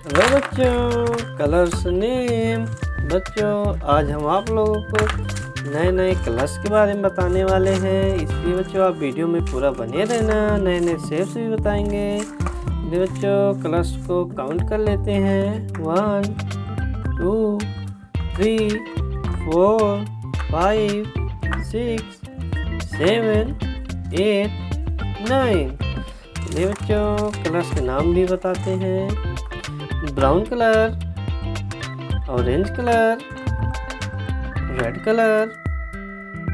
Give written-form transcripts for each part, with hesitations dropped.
Hello बच्चों, colours name. बच्चों, आज हम आप लोगों को नए नए कलर्स के बारे में बताने वाले हैं, इसलिए बच्चों आप वीडियो में पूरा बने रहना। नए नए शेप्स भी बताएंगे। चलिए बच्चों, कलर्स को काउंट कर लेते हैं। 1 2 3 4 5 6 7 8 9। चलिए बच्चों, कलर्स के नाम भी बताते हैं। Brown colour, orange colour, red colour,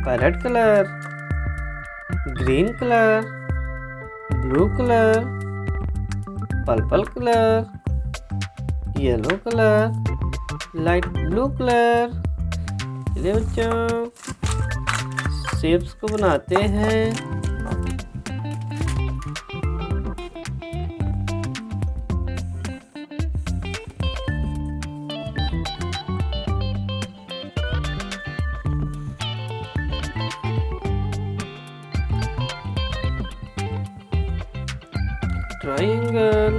parrot colour, green colour, blue colour, purple colour, yellow colour, light blue colour. चलिए बच्चों, शेप्स को बनाते हैं। Triangle,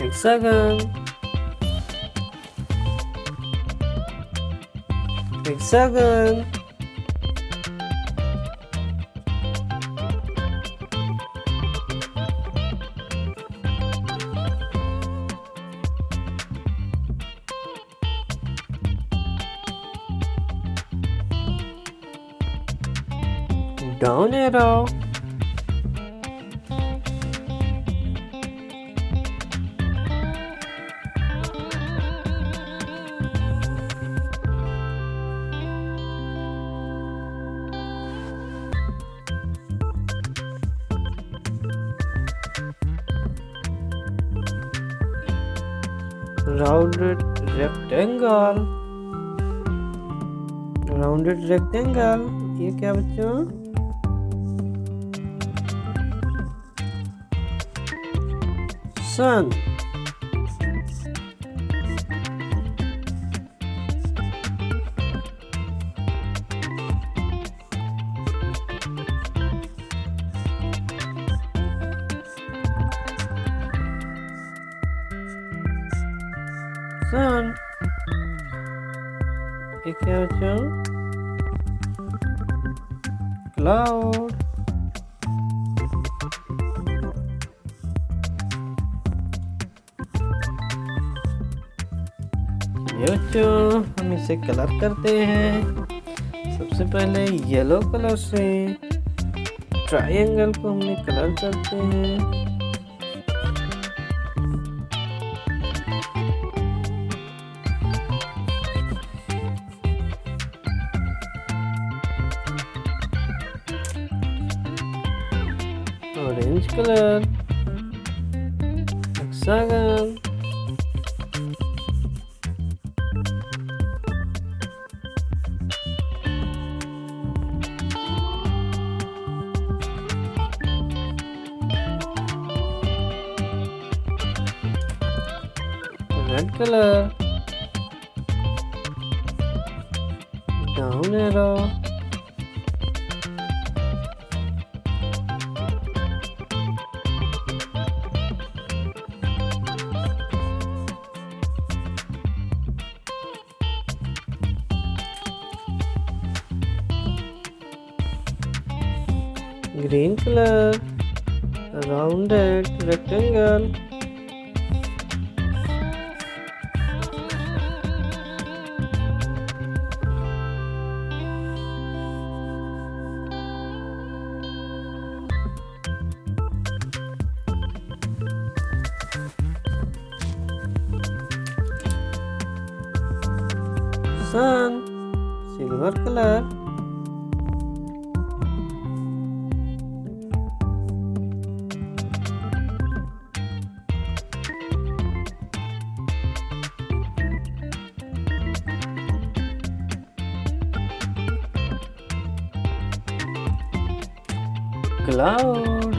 hexagon, hexagon, down arrow, rounded rectangle, rounded rectangle. ये क्या बच्चों? सन, सन। ये क्या बच्चों? क्लाउड, ये बच्चों हम इसे कलर करते हैं। सबसे पहले येलो कलर से ट्रायंगल को हमने कलर करते हैं। Orange colour, hexagon, red colour, down arrow, green colour, rounded rectangle, sun, silver colour, cloud,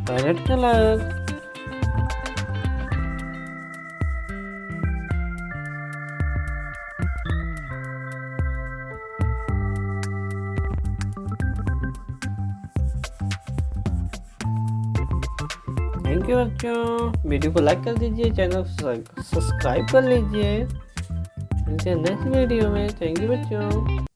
parrot colour, thank you बच्चों। वीडियो को लाइक कर दीजिए, चैनल को सब्सक्राइब कर लीजिए। मिलते हैं नेक्स्ट वीडियो में। थैंक यू बच्चों।